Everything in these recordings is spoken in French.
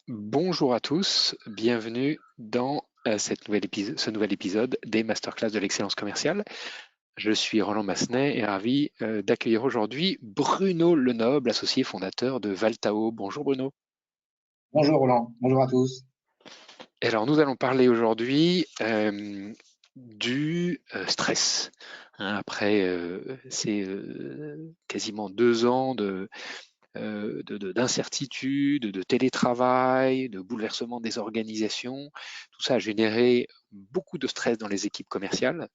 Bonjour à tous, bienvenue dans ce nouvel épisode des Masterclass de l'excellence commerciale. Je suis Roland Massenet et ravi d'accueillir aujourd'hui Bruno Lenoble, associé fondateur de Valtao. Bonjour Bruno. Bonjour Roland, bonjour à tous. Et alors nous allons parler aujourd'hui du stress. Après ces quasiment 2 ans d'incertitude, de télétravail, de bouleversement des organisations. Tout ça a généré beaucoup de stress dans les équipes commerciales.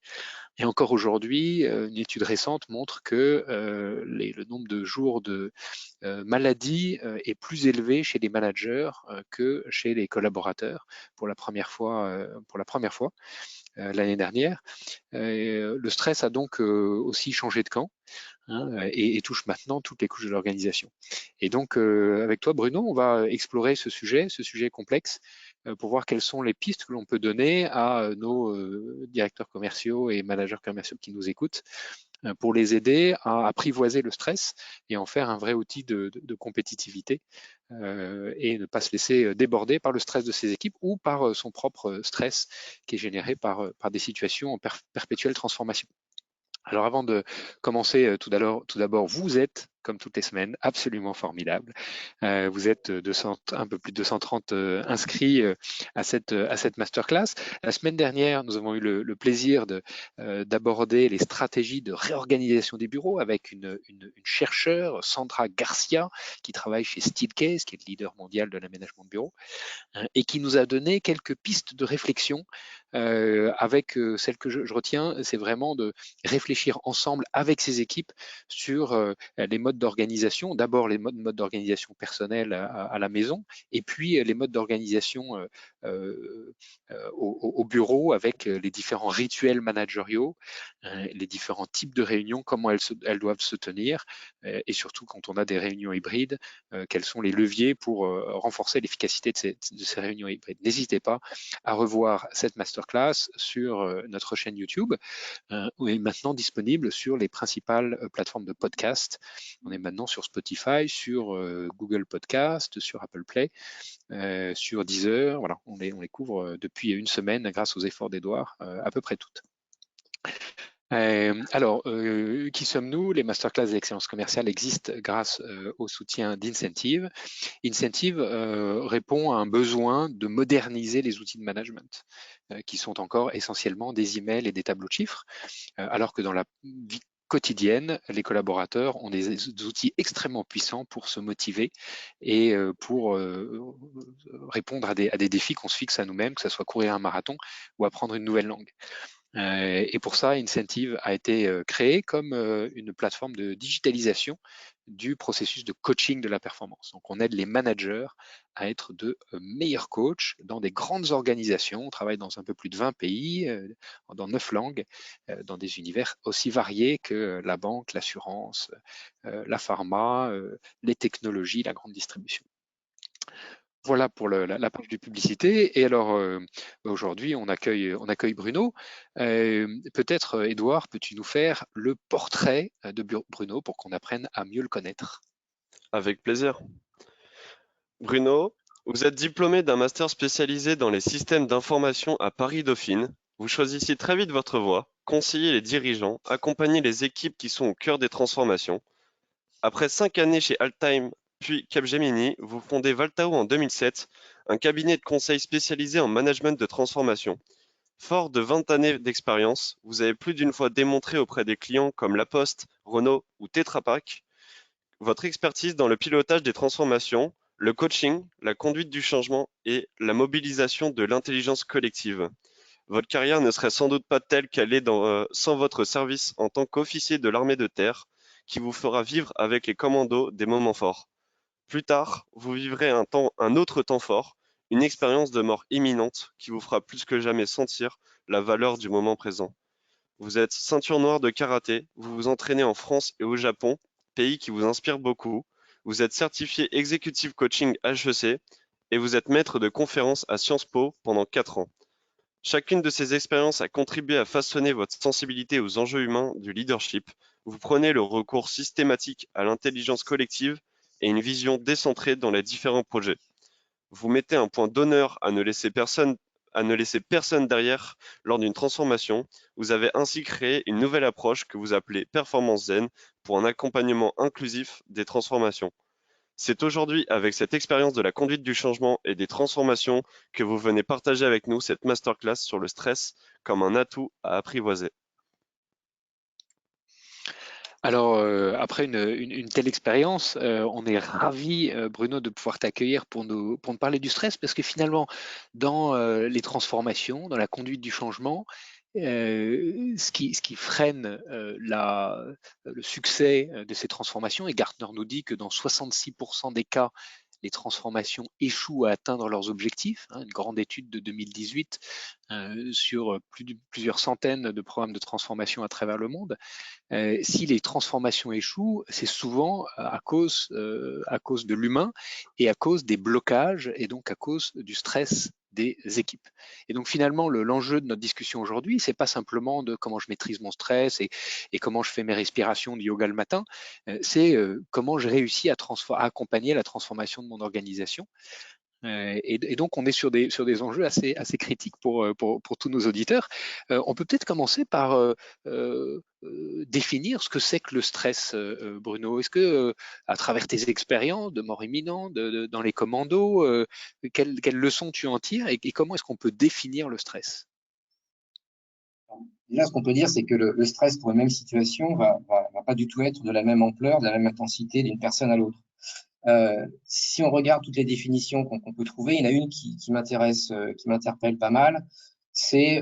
Et encore aujourd'hui, une étude récente montre que le nombre de jours de maladie est plus élevé chez les managers que chez les collaborateurs pour la première fois l'année dernière. Le stress a donc aussi changé de camp. Et touche maintenant toutes les couches de l'organisation. Et donc, avec toi, Bruno, on va explorer ce sujet complexe, pour voir quelles sont les pistes que l'on peut donner à nos directeurs commerciaux et managers commerciaux qui nous écoutent, pour les aider à apprivoiser le stress et en faire un vrai outil de compétitivité, et ne pas se laisser déborder par le stress de ses équipes ou par son propre stress qui est généré par des situations en perpétuelle transformation. Alors avant de commencer, tout d'abord, vous êtes, comme toutes les semaines, absolument formidable. Vous êtes un peu plus de 230 inscrits à cette masterclass. La semaine dernière, nous avons eu le plaisir d'aborder les stratégies de réorganisation des bureaux avec une chercheure, Sandra Garcia, qui travaille chez Steelcase, qui est le leader mondial de l'aménagement de bureaux, et qui nous a donné quelques pistes de réflexion. Avec celle que je retiens, c'est vraiment de réfléchir ensemble avec ses équipes sur les modes d'organisation. D'abord les modes d'organisation personnels à la maison, et puis les modes d'organisation au bureau avec les différents rituels managériaux, les différents types de réunions, comment elles doivent se tenir, et surtout quand on a des réunions hybrides, quels sont les leviers pour renforcer l'efficacité de ces réunions hybrides. N'hésitez pas à revoir cette masterclass sur notre chaîne YouTube, où est maintenant disponible sur les principales plateformes de podcast. On est maintenant sur Spotify, sur Google Podcast, sur Apple Play, sur Deezer. Voilà, on les couvre depuis une semaine grâce aux efforts d'Edouard, à peu près toutes. Alors, qui sommes-nous? Les masterclass d'excellence commerciale existent grâce au soutien d'Incentive. Incentive répond à un besoin de moderniser les outils de management, qui sont encore essentiellement des emails et des tableaux de chiffres, alors que dans la vie quotidienne, les collaborateurs ont des outils extrêmement puissants pour se motiver et pour répondre à des défis qu'on se fixe à nous-mêmes, que ce soit courir un marathon ou apprendre une nouvelle langue. Et pour ça, Incentive a été créé comme une plateforme de digitalisation du processus de coaching de la performance. Donc, on aide les managers à être de meilleurs coachs dans des grandes organisations. On travaille dans un peu plus de 20 pays, dans 9 langues, dans des univers aussi variés que la banque, l'assurance, la pharma, les technologies, la grande distribution. Voilà pour la page de publicité. Et alors, aujourd'hui, on accueille Bruno. Peut-être, Edouard, peux-tu nous faire le portrait de Bruno pour qu'on apprenne à mieux le connaître? Avec plaisir. Bruno, vous êtes diplômé d'un master spécialisé dans les systèmes d'information à Paris-Dauphine. Vous choisissez très vite votre voie, conseillez les dirigeants, accompagnez les équipes qui sont au cœur des transformations. Après 5 années chez Altheim puis Capgemini, vous fondez Valtao en 2007, un cabinet de conseil spécialisé en management de transformation. Fort de 20 années d'expérience, vous avez plus d'une fois démontré auprès des clients comme La Poste, Renault ou Tetra Pak votre expertise dans le pilotage des transformations, le coaching, la conduite du changement et la mobilisation de l'intelligence collective. Votre carrière ne serait sans doute pas telle qu'elle est sans votre service en tant qu'officier de l'armée de terre, qui vous fera vivre avec les commandos des moments forts. Plus tard, vous vivrez un autre temps fort, une expérience de mort imminente qui vous fera plus que jamais sentir la valeur du moment présent. Vous êtes ceinture noire de karaté, vous vous entraînez en France et au Japon, pays qui vous inspirent beaucoup. Vous êtes certifié Executive Coaching HEC et vous êtes maître de conférences à Sciences Po pendant 4 ans. Chacune de ces expériences a contribué à façonner votre sensibilité aux enjeux humains du leadership. Vous prenez le recours systématique à l'intelligence collective et une vision décentrée dans les différents projets. Vous mettez un point d'honneur à ne laisser personne derrière lors d'une transformation. Vous avez ainsi créé une nouvelle approche que vous appelez Performance Zen pour un accompagnement inclusif des transformations. C'est aujourd'hui avec cette expérience de la conduite du changement et des transformations que vous venez partager avec nous cette masterclass sur le stress comme un atout à apprivoiser. Alors, après une telle expérience, on est ravi, Bruno, de pouvoir t'accueillir pour nous parler du stress, parce que finalement, dans les transformations, dans la conduite du changement, ce qui freine le succès de ces transformations, et Gartner nous dit que dans 66% des cas, les transformations échouent à atteindre leurs objectifs, une grande étude de 2018 sur plusieurs centaines de programmes de transformation à travers le monde. Si les transformations échouent, c'est souvent à cause de l'humain et à cause des blocages et donc à cause du stress des équipes. Et donc finalement, l'enjeu de notre discussion aujourd'hui, c'est pas simplement de comment je maîtrise mon stress et comment je fais mes respirations du yoga le matin, c'est comment je réussis à accompagner la transformation de mon organisation. Et donc, on est sur des enjeux assez critiques pour tous nos auditeurs. On peut peut-être commencer par définir ce que c'est que le stress, Bruno. Est-ce que, à travers tes expériences de mort imminente, dans les commandos, quelles leçons tu en tires et comment est-ce qu'on peut définir le stress? Déjà, ce qu'on peut dire, c'est que le stress pour une même situation va pas du tout être de la même ampleur, de la même intensité d'une personne à l'autre. Si on regarde toutes les définitions qu'on peut trouver, il y en a une qui m'intéresse, qui m'interpelle pas mal, c'est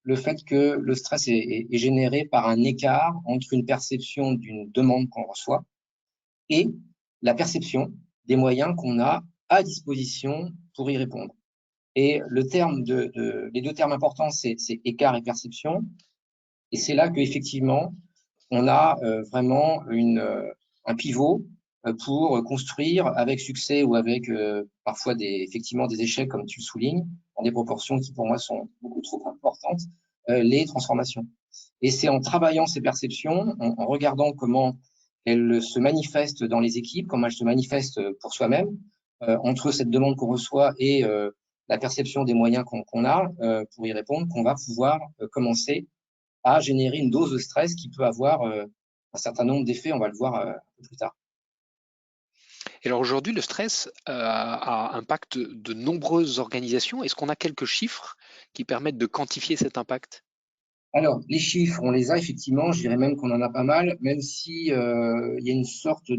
le fait que le stress est généré par un écart entre une perception d'une demande qu'on reçoit et la perception des moyens qu'on a à disposition pour y répondre. Et les deux termes importants, c'est écart et perception. Et c'est là qu'effectivement, on a vraiment un pivot pour construire avec succès ou avec parfois effectivement des échecs, comme tu le soulignes, dans des proportions qui pour moi sont beaucoup trop importantes, les transformations. Et c'est en travaillant ces perceptions, en regardant comment elles se manifestent dans les équipes, comment elles se manifestent pour soi-même, entre cette demande qu'on reçoit et la perception des moyens qu'on a pour y répondre, qu'on va pouvoir commencer à générer une dose de stress qui peut avoir un certain nombre d'effets, on va le voir un peu plus tard. Et alors aujourd'hui, le stress impacte de nombreuses organisations. Est-ce qu'on a quelques chiffres qui permettent de quantifier cet impact? Alors, les chiffres, on les a effectivement, je dirais même qu'on en a pas mal, même si il y a une sorte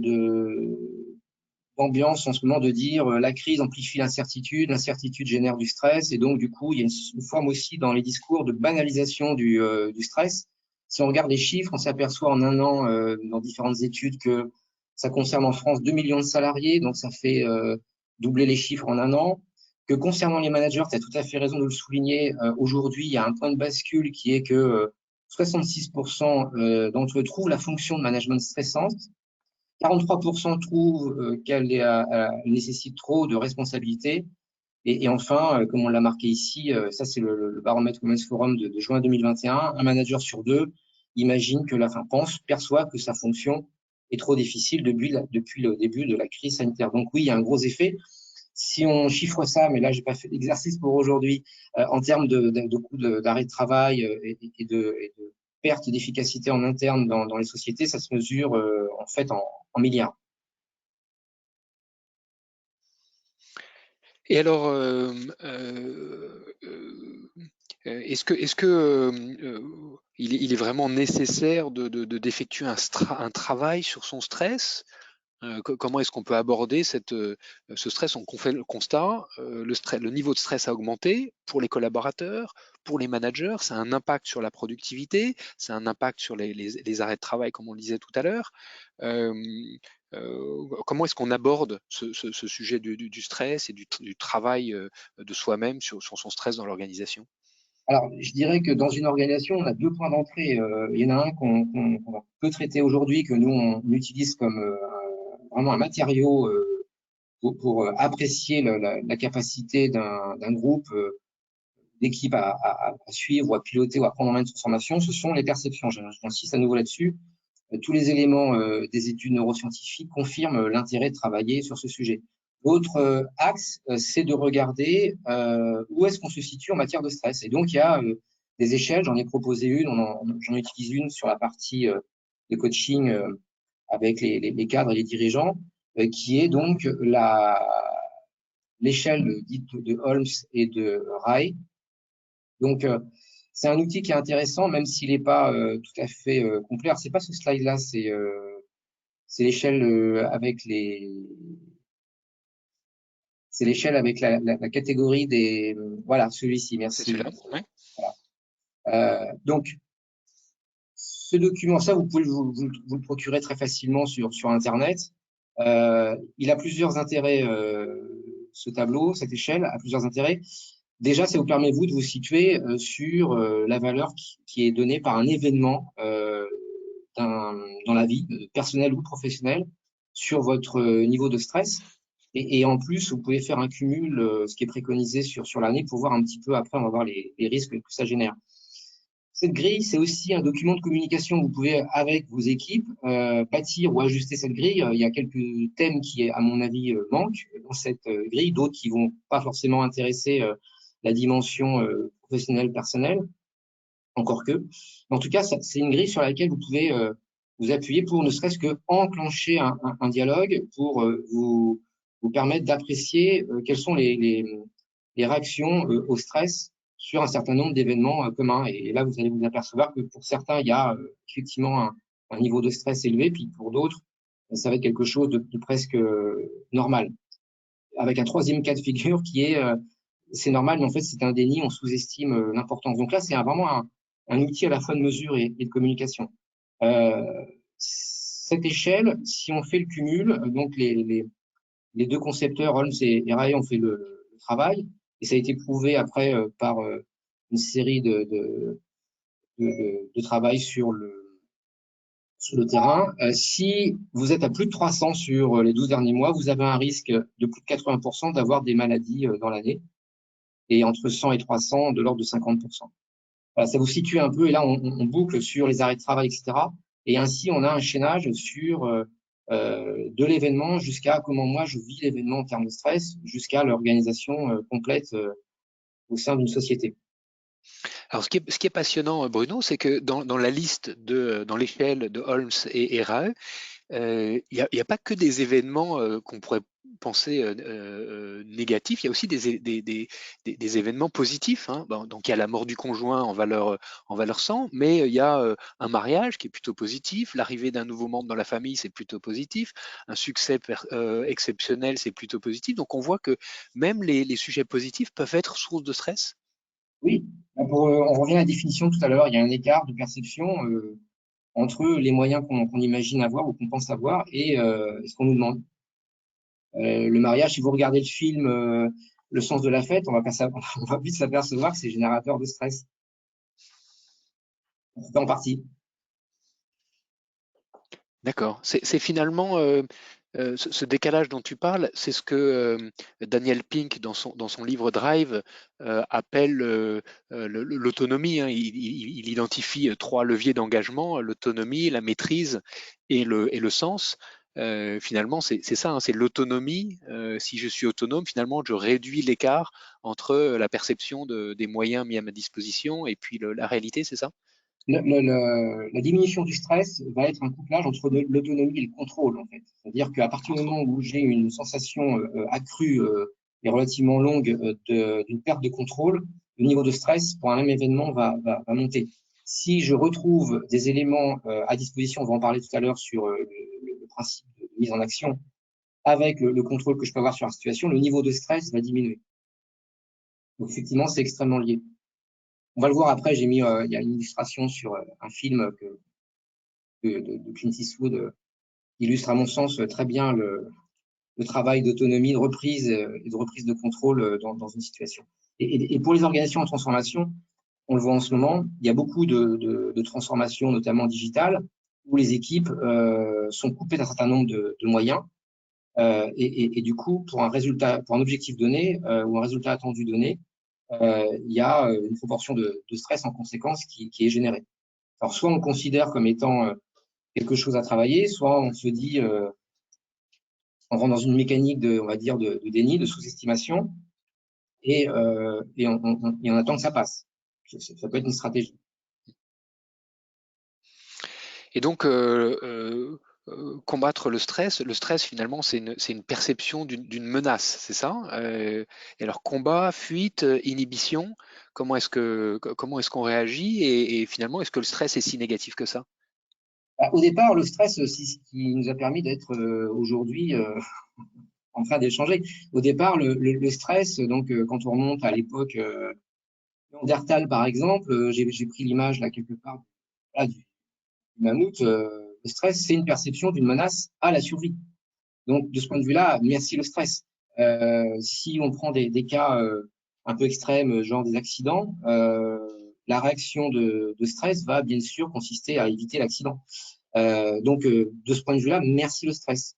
d'ambiance en ce moment de dire la crise amplifie l'incertitude génère du stress, et donc du coup, il y a une forme aussi dans les discours de banalisation du stress. Si on regarde les chiffres, on s'aperçoit en un an, dans différentes études, que ça concerne en France 2 millions de salariés, donc ça fait doubler les chiffres en un an. Que concernant les managers, tu as tout à fait raison de le souligner, aujourd'hui, il y a un point de bascule qui est que 66% d'entre eux trouvent la fonction de management stressante, 43% trouvent qu'elle nécessite trop de responsabilités. Et enfin, comme on l'a marqué ici, ça c'est le baromètre Women's Forum de juin 2021, un manager sur deux imagine que perçoit que sa fonction est trop difficile depuis le début de la crise sanitaire. Donc oui, il y a un gros effet. Si on chiffre ça, mais là j'ai pas fait l'exercice pour aujourd'hui, en termes de coûts d'arrêt de travail et de perte d'efficacité en interne dans les sociétés, ça se mesure en fait en milliards. Et alors, est-ce que il est vraiment nécessaire d'effectuer un travail sur son stress? Comment est-ce qu'on peut aborder ce stress? On fait le constat, le niveau de stress a augmenté pour les collaborateurs, pour les managers, ça a un impact sur la productivité, ça a un impact sur les arrêts de travail, comme on le disait tout à l'heure. Comment est-ce qu'on aborde ce sujet du stress et du travail de soi-même sur son stress dans l'organisation? Alors, je dirais que dans une organisation, on a deux points d'entrée. Il y en a un qu'on peut traiter aujourd'hui, que nous, on utilise comme vraiment un matériau pour apprécier la capacité d'un groupe, d'équipe à suivre ou à piloter ou à prendre en main une transformation. Ce sont les perceptions. J'insiste à nouveau là-dessus. Tous les éléments des études neuroscientifiques confirment l'intérêt de travailler sur ce sujet. L'autre axe, c'est de regarder où est-ce qu'on se situe en matière de stress. Et donc, il y a des échelles, j'en ai proposé une, j'en utilise une sur la partie de coaching avec les cadres et les dirigeants, qui est donc l'échelle dite de Holmes et de Rai. Donc, c'est un outil qui est intéressant, même s'il n'est pas tout à fait complet. Alors, c'est pas ce slide-là, c'est l'échelle avec c'est l'échelle avec la catégorie des voilà, celui-ci, C'est merci. celui-là. Ouais. Voilà. Donc, ce document, ça, vous pouvez vous le procurer très facilement sur Internet. Il a plusieurs intérêts, ce tableau, cette échelle a plusieurs intérêts. Déjà, ça vous permet, vous, de vous situer sur la valeur qui est donnée par un événement dans la vie, personnelle ou professionnelle, sur votre niveau de stress. Et en plus, vous pouvez faire un cumul, ce qui est préconisé sur l'année, pour voir un petit peu, après, on va voir les risques que ça génère. Cette grille, c'est aussi un document de communication. Vous pouvez, avec vos équipes, bâtir ou ajuster cette grille. Il y a quelques thèmes qui, à mon avis, manquent dans cette grille, d'autres qui vont pas forcément intéresser la dimension professionnelle, personnelle, encore que. Mais en tout cas, c'est une grille sur laquelle vous pouvez vous appuyer pour ne serait-ce que enclencher un dialogue, pour vous permettre d'apprécier quelles sont les réactions au stress sur un certain nombre d'événements communs. Et là, vous allez vous apercevoir que pour certains, il y a effectivement un niveau de stress élevé, puis pour d'autres, ça va être quelque chose de presque normal. Avec un troisième cas de figure qui est c'est normal, mais en fait, c'est un déni, on sous-estime l'importance. Donc là, c'est vraiment un outil à la fois de mesure et de communication. Cette échelle, si on fait le cumul, donc les deux concepteurs, Holmes et Ray, ont fait le travail, et ça a été prouvé après par une série de travail sur le terrain. Si vous êtes à plus de 300 sur les 12 derniers mois, vous avez un risque de plus de 80% d'avoir des maladies dans l'année, et entre 100 et 300, de l'ordre de 50%. Voilà, ça vous situe un peu, et là, on boucle sur les arrêts de travail, etc. Et ainsi, on a un chaînage sur de l'événement jusqu'à comment moi je vis l'événement en termes de stress, jusqu'à l'organisation complète au sein d'une société. Alors, ce qui est passionnant, Bruno, c'est que dans la liste dans l'échelle de Holmes et Rae, il n'y a pas que des événements qu'on pourrait penser négatifs, il y a aussi des événements positifs, hein. Bon, donc il y a la mort du conjoint en valeur 100, mais il y a un mariage qui est plutôt positif, l'arrivée d'un nouveau membre dans la famille, c'est plutôt positif, un succès exceptionnel, c'est plutôt positif. Donc on voit que même les sujets positifs peuvent être source de stress. Oui, on revient à la définition tout à l'heure, il y a un écart de perception entre les moyens qu'on imagine avoir ou qu'on pense avoir et ce qu'on nous demande. Le mariage, si vous regardez le film Le sens de la fête, on va vite s'apercevoir que c'est générateur de stress. En partie. D'accord. C'est finalement ce décalage dont tu parles, c'est ce que Daniel Pink, dans son livre Drive, appelle l'autonomie, hein. Il identifie trois leviers d'engagement: l'autonomie, la maîtrise et le sens. Finalement, c'est ça, hein, c'est l'autonomie. Si je suis autonome, finalement, je réduis l'écart entre la perception des moyens mis à ma disposition et puis la réalité, c'est ça? La diminution du stress va être un couplage entre l'autonomie et le contrôle, en fait. C'est-à-dire qu'à partir du moment où j'ai une sensation accrue et relativement longue d'une perte de contrôle, le niveau de stress pour un même événement va monter. Si je retrouve des éléments à disposition, on va en parler tout à l'heure sur le principe de mise en action, avec le contrôle que je peux avoir sur la situation, le niveau de stress va diminuer. Donc effectivement, c'est extrêmement lié. On va le voir après, j'ai mis, il y a une illustration sur un film de Clint Eastwood illustre à mon sens très bien le travail d'autonomie, de reprise et de reprise de contrôle dans une situation. Et pour les organisations en transformation, on le voit en ce moment, il y a beaucoup de transformations, notamment digitales, où les équipes sont coupées d'un certain nombre de moyens. Et du coup, pour un objectif donné ou un résultat attendu donné, il y a une proportion de stress en conséquence qui est générée. Alors, soit on le considère comme étant quelque chose à travailler, soit on se dit on rentre dans une mécanique on va dire, de déni, de sous-estimation, et on attend que ça passe. Ça peut être une stratégie. Et donc, combattre le stress finalement, c'est une perception d'une menace, c'est ça? Et alors, combat, fuite, inhibition, comment est-ce qu'on réagit et finalement, est-ce que le stress est si négatif que ça? Au départ, le stress, c'est ce qui nous a permis d'être aujourd'hui en train d'échanger. Au départ, le stress, donc quand on remonte à l'époque Néandertal, par exemple, j'ai pris l'image là quelque part là, du mammouth. Le stress, c'est une perception d'une menace à la survie. Donc, de ce point de vue-là, merci le stress. Si on prend des cas un peu extrêmes, genre des accidents, la réaction de stress va bien sûr consister à éviter l'accident. Donc, de ce point de vue-là, merci le stress.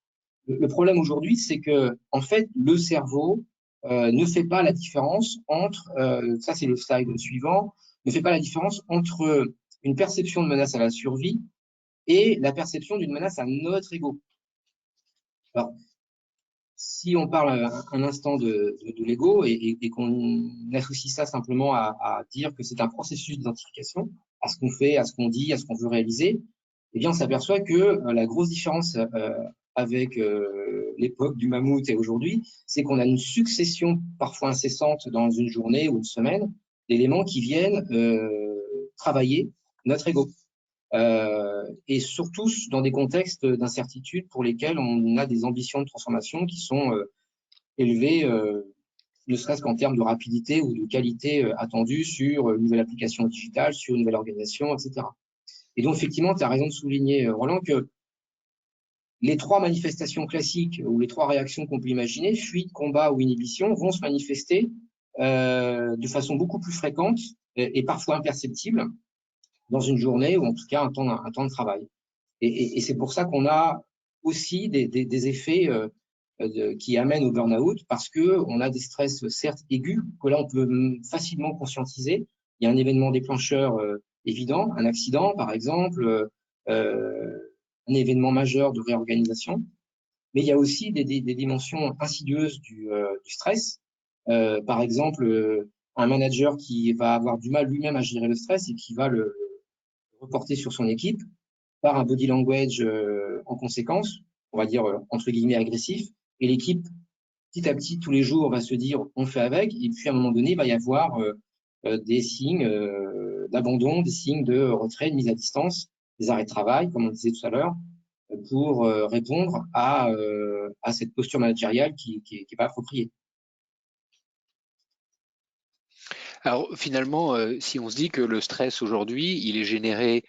Le problème aujourd'hui, c'est que en fait, le cerveau ne fait pas la différence entre, ça c'est le slide suivant, ne fait pas la différence entre une perception de menace à la survie et la perception d'une menace à notre ego. Alors, si on parle un instant de l'ego et qu'on associe ça simplement à dire que c'est un processus d'identification à ce qu'on fait, à ce qu'on dit, à ce qu'on veut réaliser, eh bien, on s'aperçoit que la grosse différence avec l'époque du mammouth et aujourd'hui, c'est qu'on a une succession parfois incessante dans une journée ou une semaine d'éléments qui viennent travailler notre ego. Et surtout dans des contextes d'incertitude pour lesquels on a des ambitions de transformation qui sont élevées, ne serait-ce qu'en termes de rapidité ou de qualité attendue sur une nouvelle application digitale, sur une nouvelle organisation, etc. Et donc, effectivement, tu as raison de souligner, Roland, que les trois manifestations classiques ou les trois réactions qu'on peut imaginer, fuite, combat ou inhibition, vont se manifester de façon beaucoup plus fréquente et parfois imperceptible dans une journée ou en tout cas un temps de travail. Et c'est pour ça qu'on a aussi des effets qui amènent au burn-out parce qu'on a des stress certes aigus que là on peut facilement conscientiser. Il y a un événement déclencheur évident, un accident par exemple, un événement majeur de réorganisation, mais il y a aussi des dimensions insidieuses du stress. Par exemple, un manager qui va avoir du mal lui-même à gérer le stress et qui va le reporter sur son équipe par un body language en conséquence, on va dire entre guillemets agressif, et l'équipe petit à petit tous les jours va se dire on fait avec, et puis à un moment donné il va y avoir des signes d'abandon, des signes de retrait, de mise à distance, des arrêts de travail, comme on disait tout à l'heure, pour répondre à cette posture managériale qui est pas appropriée. Alors finalement, si on se dit que le stress aujourd'hui, il est généré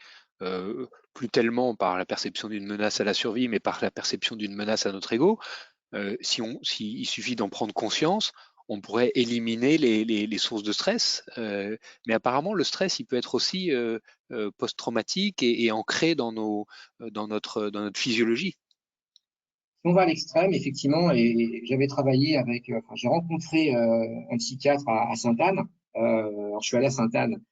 plus tellement par la perception d'une menace à la survie, mais par la perception d'une menace à notre ego, il suffit d'en prendre conscience, on pourrait éliminer les sources de stress. Mais apparemment, le stress, il peut être aussi post-traumatique et ancré dans notre physiologie. Si on va à l'extrême, effectivement, et j'avais travaillé avec, j'ai rencontré un psychiatre à Sainte-Anne. Alors je suis allé à Sainte-Anne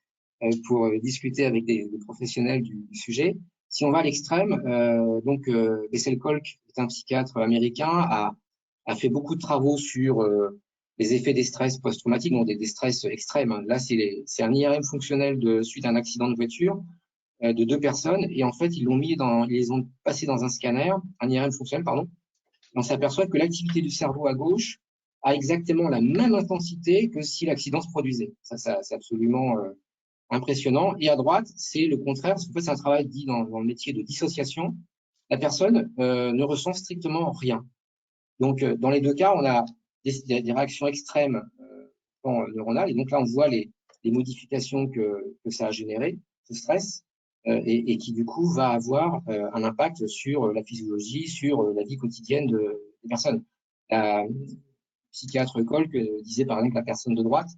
pour discuter avec des professionnels du sujet. Si on va à l'extrême, donc Bessel Kolk, qui est un psychiatre américain, a fait beaucoup de travaux sur les effets des stress post-traumatiques, donc des stress extrêmes. Là, c'est un IRM fonctionnel suite à un accident de voiture de deux personnes, et en fait, ils les ont passés dans un scanner, un IRM fonctionnel, pardon. On s'aperçoit que l'activité du cerveau à gauche a exactement la même intensité que si l'accident se produisait. Ça c'est absolument impressionnant. Et à droite, c'est le contraire, parce qu'en fait, c'est un travail dit dans le métier de dissociation. La personne ne ressent strictement rien. Donc, dans les deux cas, on a des réactions extrêmes neuronales. Et donc là, on voit les modifications que ça a générées, ce stress, et qui du coup va avoir un impact sur la physiologie, sur la vie quotidienne des personnes. La psychiatre Kolk disait par exemple que la personne de droite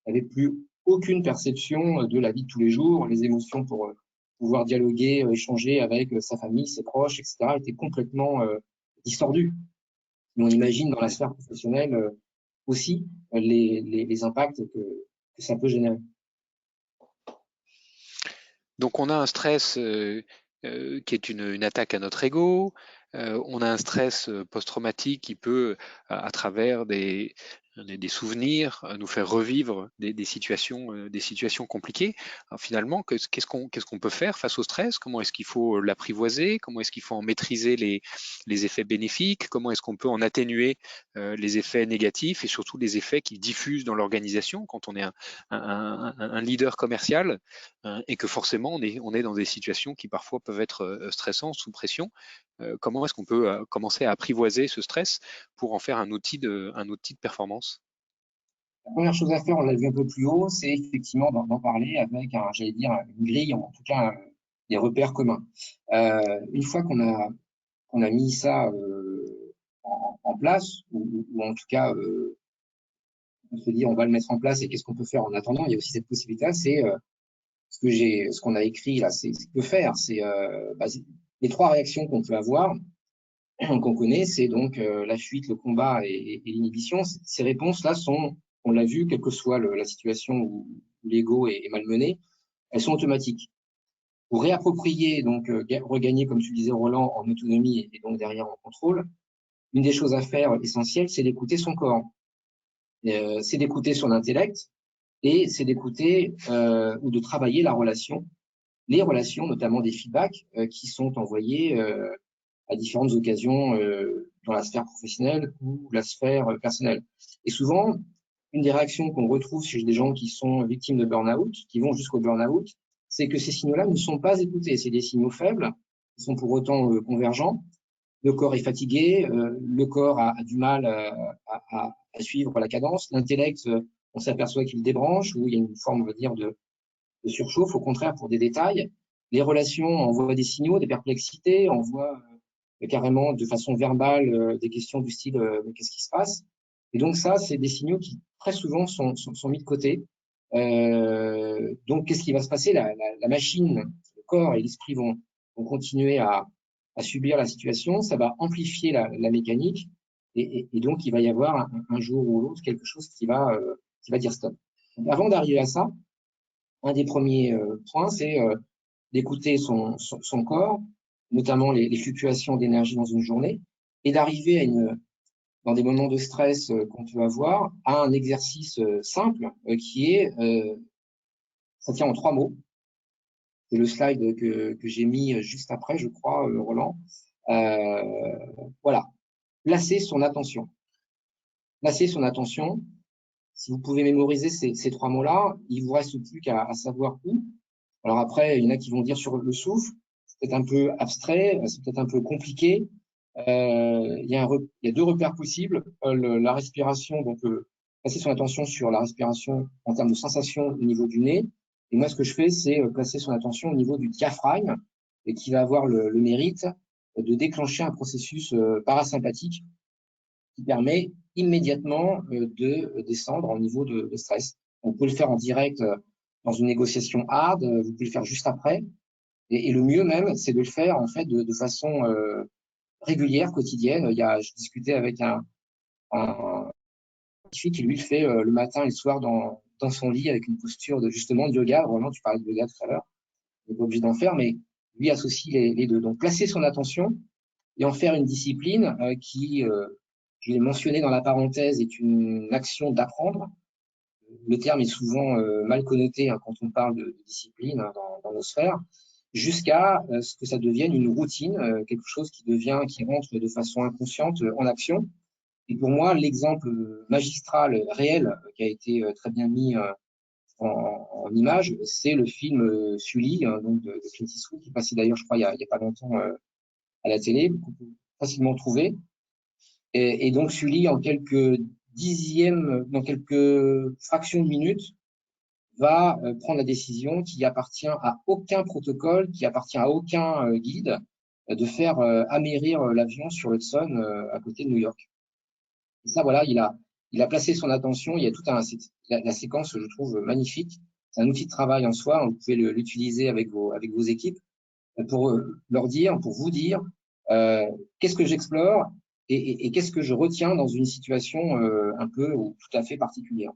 n'avait plus aucune perception de la vie de tous les jours, les émotions pour pouvoir dialoguer, échanger avec sa famille, ses proches, etc., étaient complètement distordues. Mais on imagine dans la sphère professionnelle aussi les impacts que ça peut générer. Donc on a un stress qui est une attaque à notre ego, on a un stress post-traumatique qui peut, à travers des souvenirs, nous faire revivre des situations compliquées. Alors finalement, qu'est-ce qu'on peut faire face au stress? Comment est-ce qu'il faut l'apprivoiser? Comment est-ce qu'il faut en maîtriser les effets bénéfiques? Comment est-ce qu'on peut en atténuer les effets négatifs et surtout les effets qui diffusent dans l'organisation quand on est un leader commercial et que forcément on est dans des situations qui parfois peuvent être stressantes, sous pression. Comment est-ce qu'on peut commencer à apprivoiser ce stress pour en faire un outil de performance? La première chose à faire, on l'a vu un peu plus haut, c'est effectivement d'en parler avec, j'allais dire, une grille, en tout cas des repères communs. Une fois qu'on a mis ça en place, ou en tout cas, on se dit on va le mettre en place et qu'est-ce qu'on peut faire en attendant, il y a aussi cette possibilité-là, c'est ce qu'on a écrit là, c'est ce que faire, c'est les trois réactions qu'on peut avoir, qu'on connaît, c'est donc la fuite, le combat et l'inhibition. Ces réponses-là sont, on l'a vu, quelle que soit la situation où l'ego est malmené, elles sont automatiques. Pour réapproprier, donc regagner, comme tu disais Roland, en autonomie et donc derrière en contrôle, une des choses à faire essentielles, c'est d'écouter son corps, c'est d'écouter son intellect et c'est d'écouter ou de travailler la relation, les relations, notamment des feedbacks qui sont envoyés à différentes occasions dans la sphère professionnelle ou la sphère personnelle. Et souvent, une des réactions qu'on retrouve chez des gens qui sont victimes de burn-out, qui vont jusqu'au burn-out, c'est que ces signaux-là ne sont pas écoutés. C'est des signaux faibles, qui sont pour autant convergents. Le corps est fatigué, le corps a du mal à suivre la cadence. L'intellect, on s'aperçoit qu'il débranche, ou il y a une forme, on va dire, de surchauffe. Au contraire, pour des détails, les relations envoient des signaux, des perplexités, envoient carrément de façon verbale des questions du style qu'est-ce qui se passe. Et donc ça, c'est des signaux qui très souvent sont mis de côté. Donc qu'est-ce qui va se passer? La machine, le corps et l'esprit vont continuer à subir la situation, ça va amplifier la mécanique et donc il va y avoir un jour ou l'autre quelque chose qui va dire stop. Donc, avant d'arriver à ça, un des premiers points, c'est d'écouter son corps, notamment les fluctuations d'énergie dans une journée, et d'arriver dans des moments de stress qu'on peut avoir, à un exercice simple qui est, ça tient en 3 mots. C'est le slide que j'ai mis juste après, je crois, Roland. Voilà, placer son attention. Placer son attention. Si vous pouvez mémoriser ces 3 mots-là, il vous reste plus qu'à savoir où. Alors après, il y en a qui vont dire sur le souffle, c'est peut-être un peu abstrait, c'est peut-être un peu compliqué. Il y a 2 repères possibles. La respiration, donc placer son attention sur la respiration en termes de sensation au niveau du nez. Et moi, ce que je fais, c'est placer son attention au niveau du diaphragme et qui va avoir le mérite de déclencher un processus parasympathique qui permet immédiatement de descendre au niveau de stress. On peut le faire en direct dans une négociation hard, vous pouvez le faire juste après. Et le mieux même, c'est de le faire en fait de façon régulière, quotidienne. Je discutais avec un scientifique qui lui le fait le matin et le soir dans son lit avec une posture justement de yoga. Vraiment, tu parlais de yoga tout à l'heure. On n'est pas obligé d'en faire, mais lui associe les deux. Donc, placer son attention et en faire une discipline qui, je l'ai mentionné dans la parenthèse, est une action d'apprendre. Le terme est souvent mal connoté quand on parle de discipline dans nos sphères, jusqu'à ce que ça devienne une routine, quelque chose qui rentre de façon inconsciente en action. Et pour moi, l'exemple magistral réel qui a été très bien mis en image, c'est le film Sully, donc de Clint Eastwood, qui passait d'ailleurs, je crois, il y a pas longtemps à la télé, qu'on peut facilement trouver. Et donc Sully, en quelques dans quelques fractions de minutes, va prendre la décision qui appartient à aucun protocole, qui appartient à aucun guide, de faire amérir l'avion sur l'Hudson à côté de New York. Et ça, voilà, il a placé son attention. Il y a tout la séquence, je trouve magnifique. C'est un outil de travail en soi. Vous pouvez l'utiliser avec vos équipes pour leur dire, pour vous dire, qu'est-ce que j'explore et qu'est-ce que je retiens dans une situation un peu ou tout à fait particulière.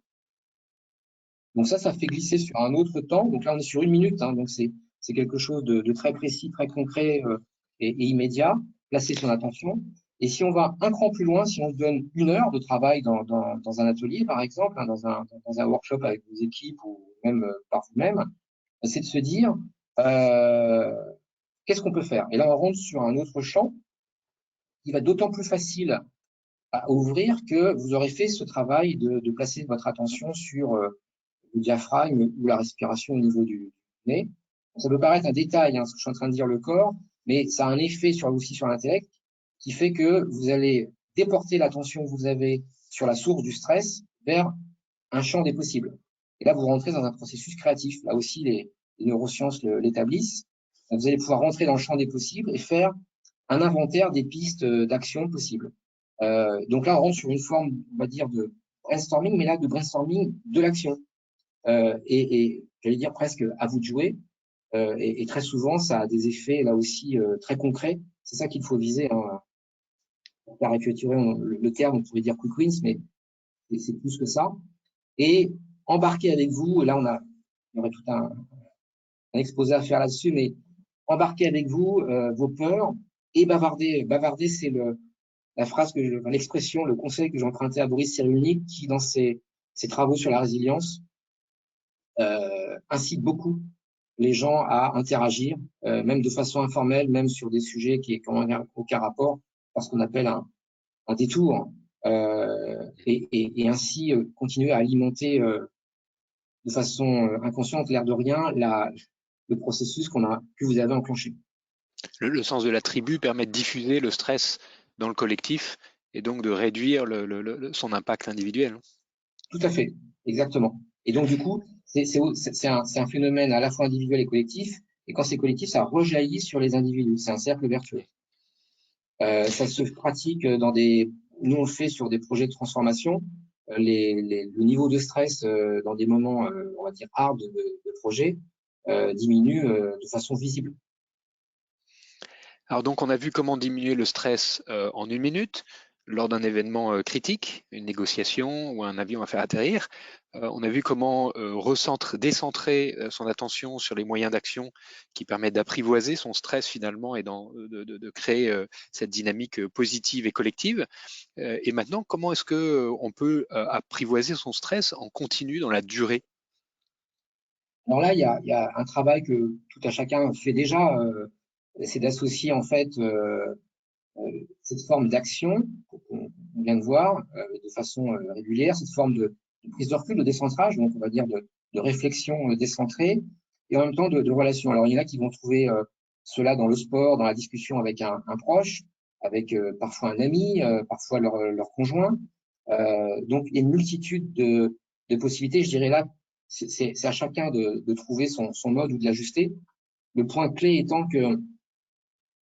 Donc ça fait glisser sur un autre temps. Donc là, on est sur 1 minute, hein, donc c'est quelque chose de très précis, très concret et immédiat. placer son attention. Et si on va un cran plus loin, si on se donne 1 heure de travail dans un atelier, par exemple, hein, dans un workshop avec vos équipes ou même par vous-même, c'est de se dire qu'est-ce qu'on peut faire. Et là, on rentre sur un autre champ qui va d'autant plus facile à ouvrir que vous aurez fait ce travail de placer votre attention sur le diaphragme ou la respiration au niveau du nez. Ça peut paraître un détail, hein, ce que je suis en train de dire, le corps, mais ça a un effet aussi sur l'intellect qui fait que vous allez déporter l'attention que vous avez sur la source du stress vers un champ des possibles. Et là, vous rentrez dans un processus créatif. Là aussi, les neurosciences l'établissent. Vous allez pouvoir rentrer dans le champ des possibles et faire un inventaire des pistes d'action possibles. Donc là, on rentre sur une forme, on va dire, de brainstorming, mais là, de brainstorming de l'action. Et j'allais dire presque à vous de jouer. Et très souvent, ça a des effets, là aussi, très concrets. C'est ça qu'il faut viser. Hein. Pour caricaturer le terme, on pourrait dire quick wins, mais c'est plus que ça. Et embarquer avec vous, là, il y aurait tout un exposé à faire là-dessus, mais embarquer avec vous vos peurs et bavarder. Bavarder, c'est la phrase l'expression, le conseil que j'ai emprunté à Boris Cyrulnik, qui, dans ses travaux sur la résilience, incite beaucoup les gens à interagir, même de façon informelle, même sur des sujets qui n'ont aucun rapport, parce qu'on appelle un détour, et ainsi continuer à alimenter de façon inconsciente, l'air de rien, le processus que vous avez enclenché. Le sens de la tribu permet de diffuser le stress dans le collectif et donc de réduire son impact individuel. Tout à fait, exactement. Et donc, du coup, c'est un phénomène à la fois individuel et collectif. Et quand c'est collectif, ça rejaillit sur les individus. C'est un cercle vertueux. Ça se pratique nous on le fait sur des projets de transformation. Le niveau de stress dans des moments, on va dire, hard de projet diminue de façon visible. Alors donc on a vu comment diminuer le stress en 1 minute lors d'un événement critique, une négociation ou un avion à faire atterrir. On a vu comment décentrer son attention sur les moyens d'action qui permettent d'apprivoiser son stress finalement et de créer cette dynamique positive et collective. Et maintenant, comment est-ce qu'on peut apprivoiser son stress en continu dans la durée? Alors là, il y a un travail que tout à chacun fait déjà, c'est d'associer en fait cette forme d'action qu'on vient de voir de façon régulière, cette forme de prise de recul, de décentrage, donc on va dire de réflexion décentrée, et en même temps de relation. Alors il y en a qui vont trouver cela dans le sport, dans la discussion avec un proche, avec parfois un ami, parfois leur conjoint. Donc il y a une multitude de possibilités. Je dirais là, c'est à chacun de trouver son mode ou de l'ajuster. Le point clé étant que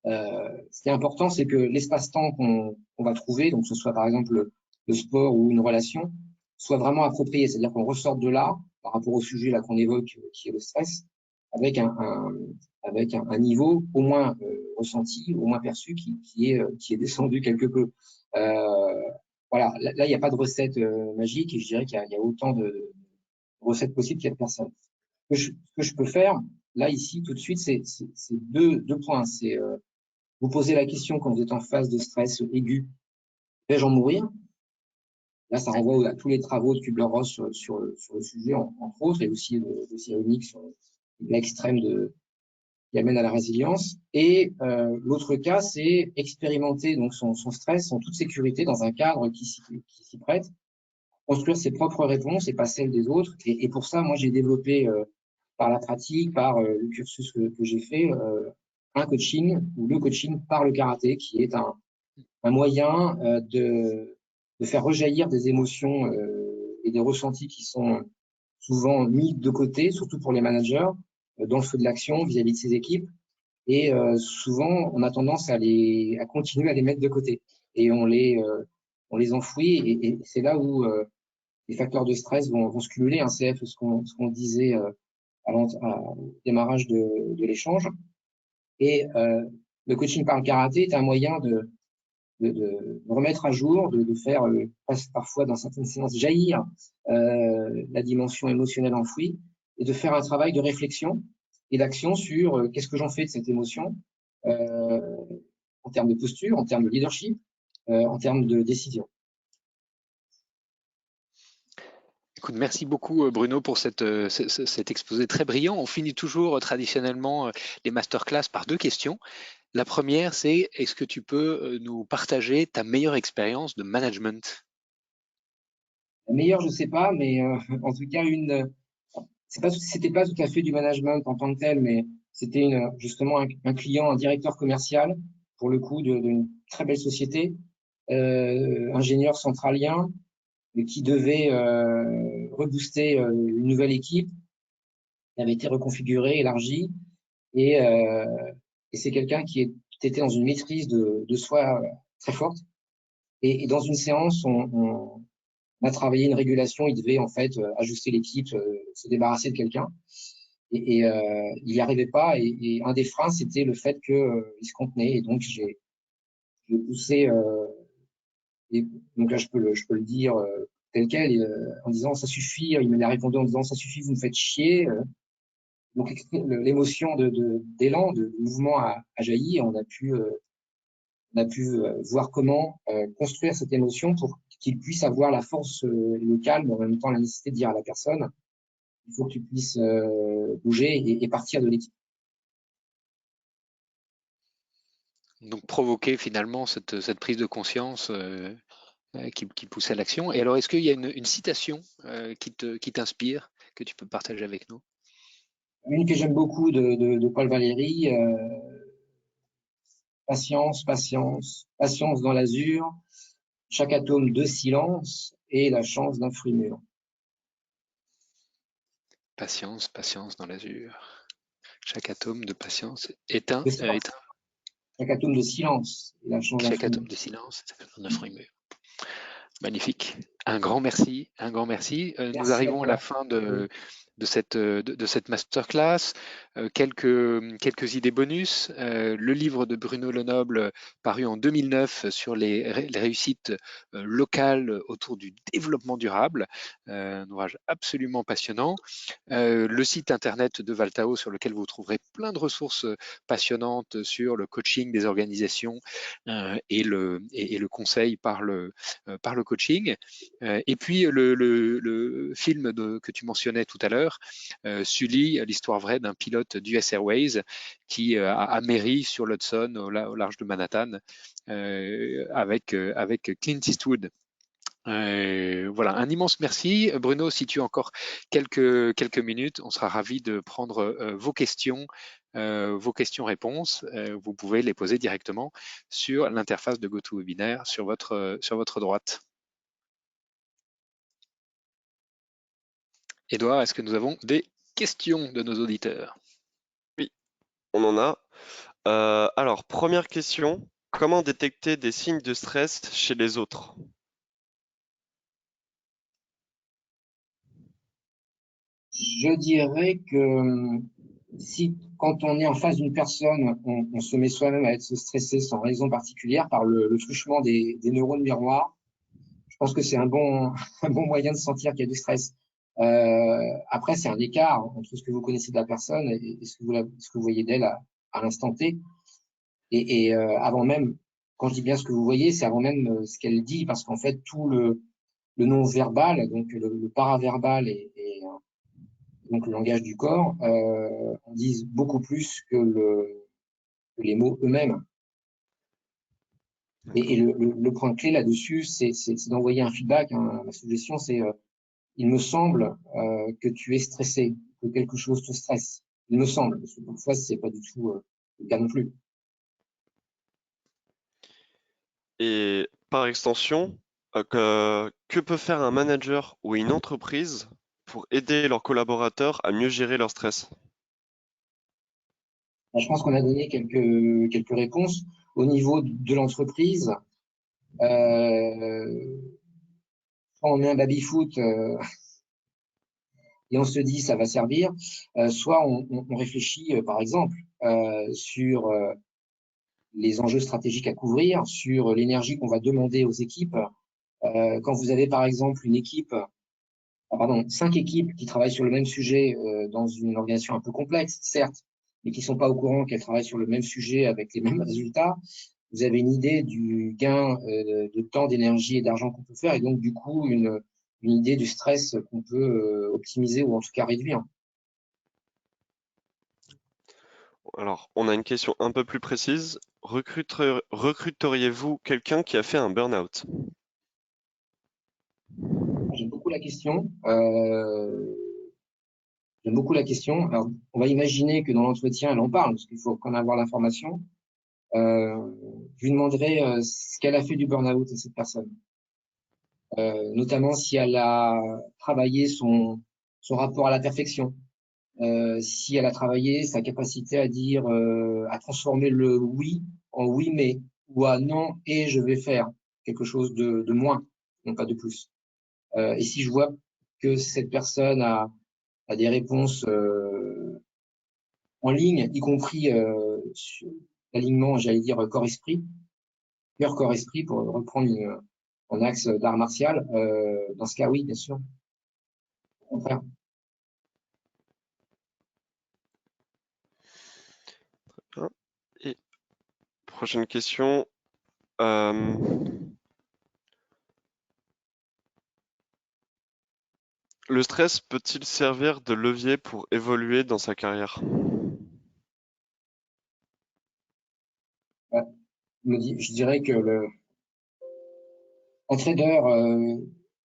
ce qui est important, c'est que l'espace-temps qu'on va trouver, donc que ce soit par exemple le sport ou une relation, soit vraiment approprié. C'est-à-dire qu'on ressorte de là, par rapport au sujet là qu'on évoque, qui est le stress, avec un niveau au moins ressenti, au moins perçu, qui est descendu quelque peu. Voilà, là, il n'y a pas de recette magique, et je dirais qu'il y a autant de recettes possibles qu'il y a de personnes. Ce que je peux faire, là, ici, tout de suite, c'est deux points. C'est vous posez la question quand vous êtes en phase de stress aigu, vais-je en mourir? Là, ça renvoie à tous les travaux de Kubler-Ross sur le sujet, entre autres, et aussi de Cyrulnik sur l'extrême qui amène à la résilience. Et l'autre cas, c'est expérimenter donc son stress en toute sécurité dans un cadre qui s'y prête, construire ses propres réponses et pas celles des autres. Et pour ça, moi, j'ai développé par la pratique, par le cursus que j'ai fait, un coaching ou le coaching par le karaté, qui est un moyen de faire rejaillir des émotions et des ressentis qui sont souvent mis de côté, surtout pour les managers, dans le feu de l'action vis-à-vis de ses équipes. Et souvent, on a tendance à continuer à les mettre de côté. Et on les enfouit. Et c'est là où les facteurs de stress vont se cumuler. Un CF, ce qu'on disait au démarrage de l'échange. Et le coaching par le karaté est un moyen de remettre à jour, de faire parfois dans certaines séances jaillir la dimension émotionnelle enfouie et de faire un travail de réflexion et d'action sur qu'est-ce que j'en fais de cette émotion, en termes de posture, en termes de leadership, en termes de décision. Écoute, merci beaucoup Bruno pour cet exposé très brillant. On finit toujours traditionnellement les masterclass par 2 questions. La première, c'est est-ce que tu peux nous partager ta meilleure expérience de management? La meilleure, je sais pas, mais en tout cas, c'était pas tout à fait du management en tant que tel, mais c'était justement un client, un directeur commercial, pour le coup, d'une très belle société, ingénieur centralien, mais qui devait rebooster une nouvelle équipe. Elle avait été reconfigurée, élargie, et, euh, et c'est quelqu'un qui était dans une maîtrise de soi très forte. Et dans une séance, on a travaillé une régulation. Il devait en fait ajuster l'équipe, se débarrasser de quelqu'un, et il n'y arrivait pas. Et un des freins, c'était le fait qu'il se contenait. Et donc j'ai poussé. Et donc là, je peux le dire tel quel, en disant ça suffit. Il m'a répondu en disant ça suffit, vous me faites chier. Donc l'émotion d'élan, de mouvement a jailli, et on a pu voir comment construire cette émotion pour qu'il puisse avoir la force et le calme, en même temps la nécessité de dire à la personne il faut que tu puisses bouger et partir de l'équipe. Donc provoquer finalement cette prise de conscience qui pousse à l'action. Et alors, est-ce qu'il y a une citation qui t'inspire, que tu peux partager avec nous? Une que j'aime beaucoup de Paul Valéry, patience, patience, patience dans l'azur, chaque atome de silence et la chance d'un fruit mûr. Patience, patience dans l'azur. Chaque atome de patience est un, Chaque atome de silence et la chance d'un chaque fruit mûr. atome de silence est un fruit mûr. Magnifique. Un grand merci, un grand merci. Nous arrivons à la fin de cette masterclass. Quelques idées bonus. Le livre de Bruno Lenoble, paru en 2009 sur les réussites locales autour du développement durable. Un ouvrage absolument passionnant. Le site internet de Valtao, sur lequel vous trouverez plein de ressources passionnantes sur le coaching des organisations et le conseil par le coaching. Et puis le film que tu mentionnais tout à l'heure, Sully, l'histoire vraie d'un pilote d'US Airways qui a améri sur l'Hudson au large de Manhattan avec Clint Eastwood. Voilà, un immense merci. Bruno, si tu as encore quelques minutes, on sera ravi de prendre vos questions-réponses. Vous pouvez les poser directement sur l'interface de GoToWebinar sur votre droite. Édouard, est-ce que nous avons des questions de nos auditeurs? Oui, on en a. Alors, première question, comment détecter des signes de stress chez les autres? Je dirais que si, quand on est en face d'une personne, on se met soi-même à être stressé sans raison particulière par le truchement des neurones miroirs, je pense que c'est un bon moyen de sentir qu'il y a du stress. Après, c'est un écart entre ce que vous connaissez de la personne et ce que vous voyez d'elle à l'instant T. Et avant même, quand je dis bien ce que vous voyez, c'est avant même ce qu'elle dit, parce qu'en fait, tout le non-verbal, donc le paraverbal et donc le langage du corps, en disent beaucoup plus que les mots eux-mêmes. Et le point clé là-dessus, c'est d'envoyer un feedback. Hein. Ma suggestion, c'est il me semble que tu es stressé, que quelque chose te stresse. Il me semble, parce que parfois, c'est pas du tout le cas non plus. Et par extension, que peut faire un manager ou une entreprise pour aider leurs collaborateurs à mieux gérer leur stress? Je pense qu'on a donné quelques réponses. Au niveau de l'entreprise, quand on met un baby-foot et on se dit ça va servir, soit on réfléchit, par exemple, sur les enjeux stratégiques à couvrir, sur l'énergie qu'on va demander aux équipes. Quand vous avez, par exemple, une équipe, pardon, 5 équipes qui travaillent sur le même sujet dans une organisation un peu complexe, certes, mais qui ne sont pas au courant qu'elles travaillent sur le même sujet avec les mêmes résultats, vous avez une idée du gain de temps, d'énergie et d'argent qu'on peut faire, et donc du coup une idée du stress qu'on peut optimiser ou en tout cas réduire. Alors, on a une question un peu plus précise. Recruteriez-vous quelqu'un qui a fait un burn-out? J'aime beaucoup la question. J'aime beaucoup la question. Alors, on va imaginer que dans l'entretien, elle en parle, parce qu'il faut quand même avoir l'information. Je lui demanderai ce qu'elle a fait du burn-out à cette personne. Notamment si elle a travaillé son rapport à la perfection, si elle a travaillé sa capacité à dire, à transformer le oui en oui mais, ou à non et je vais faire quelque chose de moins, non pas de plus. Et si je vois que cette personne a des réponses en ligne, y compris sur l'alignement, j'allais dire corps-esprit, cœur-corps-esprit pour reprendre un axe d'art martial, dans ce cas, oui, bien sûr. Au contraire. Et prochaine question. Le stress peut-il servir de levier pour évoluer dans sa carrière? Je dirais que un trader,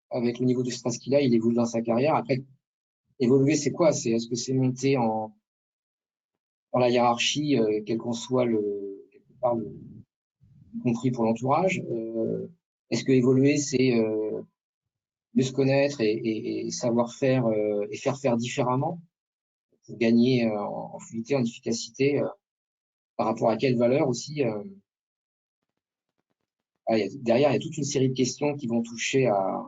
avec le niveau de stress qu'il a, il évolue dans sa carrière. Après, évoluer, c'est quoi? Est-ce que c'est monter dans la hiérarchie, quel qu'en soit quelque part y compris pour l'entourage? Est-ce que évoluer, c'est mieux se connaître et savoir faire et faire différemment pour gagner en fluidité, en efficacité, par rapport à quelle valeur aussi? Derrière, il y a toute une série de questions qui vont toucher à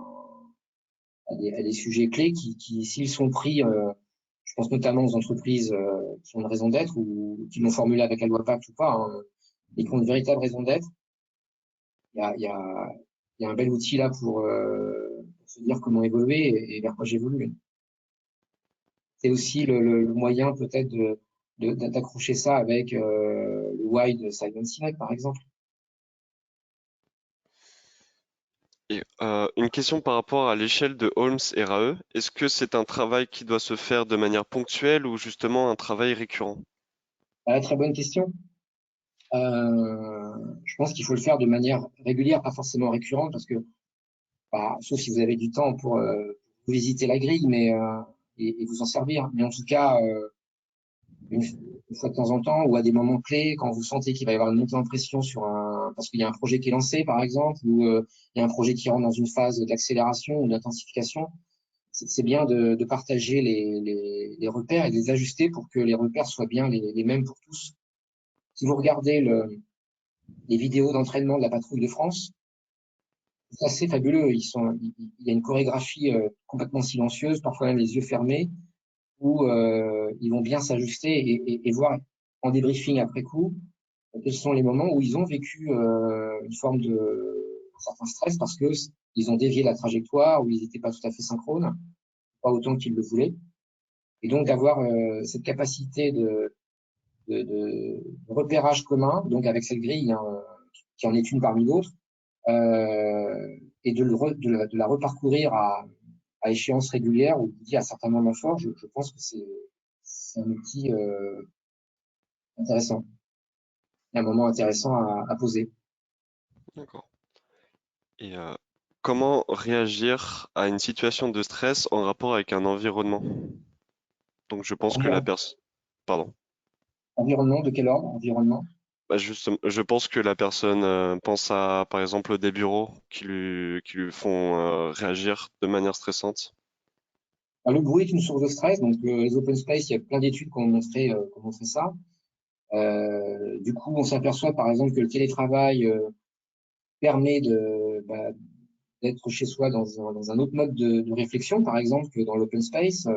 des sujets clés qui s'ils sont pris, je pense notamment aux entreprises qui ont une raison d'être ou qui l'ont formulé avec la loi Pacte ou pas, hein, et qui ont une véritable raison d'être, il y a un bel outil là pour se dire comment évoluer et vers quoi j'évolue. C'est aussi le moyen peut-être d'accrocher ça avec le why de Simon Sinek, par exemple. Et une question par rapport à l'échelle de Holmes et Rae. Est-ce que c'est un travail qui doit se faire de manière ponctuelle ou justement un travail récurrent? Très bonne question. Je pense qu'il faut le faire de manière régulière, pas forcément récurrente, parce que, sauf si vous avez du temps pour visiter la grille, mais et vous en servir. Mais en tout cas, une fois de temps en temps, ou à des moments clés, quand vous sentez qu'il va y avoir une montée en pression parce qu'il y a un projet qui est lancé, par exemple, ou il y a un projet qui rentre dans une phase d'accélération ou d'intensification, c'est bien de partager les repères et de les ajuster pour que les repères soient bien les mêmes pour tous. Si vous regardez les vidéos d'entraînement de la patrouille de France, c'est assez fabuleux. Il y a une chorégraphie complètement silencieuse, parfois même les yeux fermés, où ils vont bien s'ajuster et voir en débriefing après coup quels sont les moments où ils ont vécu une forme de certain stress parce que ils ont dévié la trajectoire, ou ils n'étaient pas tout à fait synchrones, pas autant qu'ils le voulaient. Et donc d'avoir cette capacité de repérage commun, donc avec cette grille hein, qui en est une parmi d'autres, et de la reparcourir à échéance régulière ou à certains moments forts, je pense que c'est un outil intéressant, un moment intéressant à poser. D'accord. Et comment réagir à une situation de stress en rapport avec un environnement? Donc je pense que la personne... Pardon. Environnement, de quel ordre? Environnement? Bah, je pense que la personne pense à, par exemple, des bureaux qui lui font réagir de manière stressante. Le bruit est une source de stress, donc les open space, il y a plein d'études qui ont montré ça. Du coup, on s'aperçoit par exemple que le télétravail permet d'être chez soi dans un autre mode de réflexion, par exemple, que dans l'open space.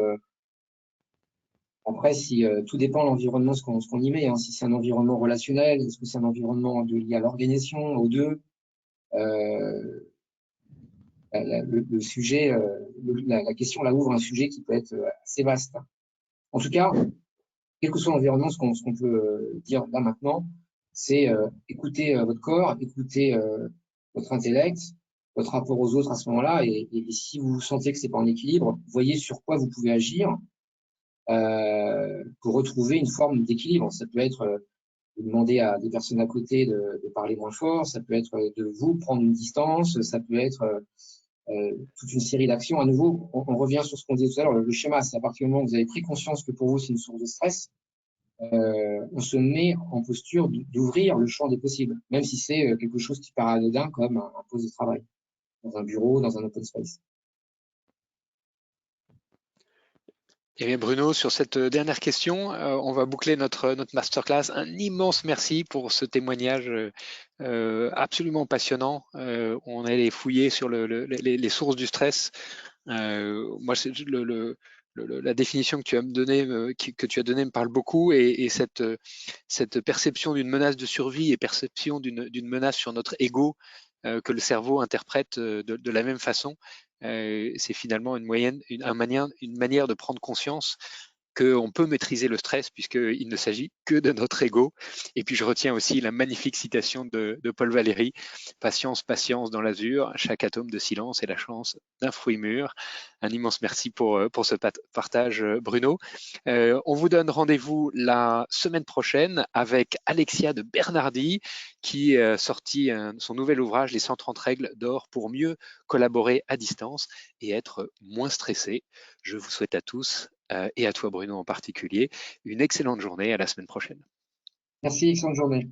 Après, si tout dépend de l'environnement, ce qu'on y met. Hein. Si c'est un environnement relationnel, est-ce que c'est un environnement lié à l'organisation, aux deux le sujet, la question là ouvre un sujet qui peut être assez vaste. En tout cas, quel que soit l'environnement, ce qu'on peut dire là maintenant, c'est écouter votre corps, écouter votre intellect, votre rapport aux autres à ce moment-là, et si vous sentez que c'est pas en équilibre, voyez sur quoi vous pouvez agir pour retrouver une forme d'équilibre. Ça peut être de demander à des personnes à côté de parler moins fort, ça peut être de vous prendre une distance, ça peut être toute une série d'actions. À nouveau, on revient sur ce qu'on disait tout à l'heure, le schéma, c'est à partir du moment où vous avez pris conscience que pour vous c'est une source de stress, on se met en posture d'ouvrir le champ des possibles, même si c'est quelque chose qui paraît anodin comme un poste de travail, dans un bureau, dans un open space. Eh bien Bruno, sur cette dernière question, on va boucler notre masterclass. Un immense merci pour ce témoignage absolument passionnant. On est allé fouiller sur les sources du stress. Moi, la définition que tu as donnée me parle beaucoup, et cette perception d'une menace de survie et perception d'une menace sur notre ego que le cerveau interprète de la même façon. C'est finalement une manière de prendre conscience qu'on peut maîtriser le stress puisqu'il ne s'agit que de notre ego. Et puis je retiens aussi la magnifique citation de Paul Valéry, patience, patience dans l'azur, chaque atome de silence est la chance d'un fruit mûr. Un immense merci pour ce partage, Bruno. On vous donne rendez-vous la semaine prochaine avec Alexia de Bernardi qui a sorti son nouvel ouvrage, Les 130 règles d'or pour mieux collaborer à distance et être moins stressé. Je vous souhaite à tous et à toi Bruno en particulier, une excellente journée. À la semaine prochaine. Merci, excellente journée.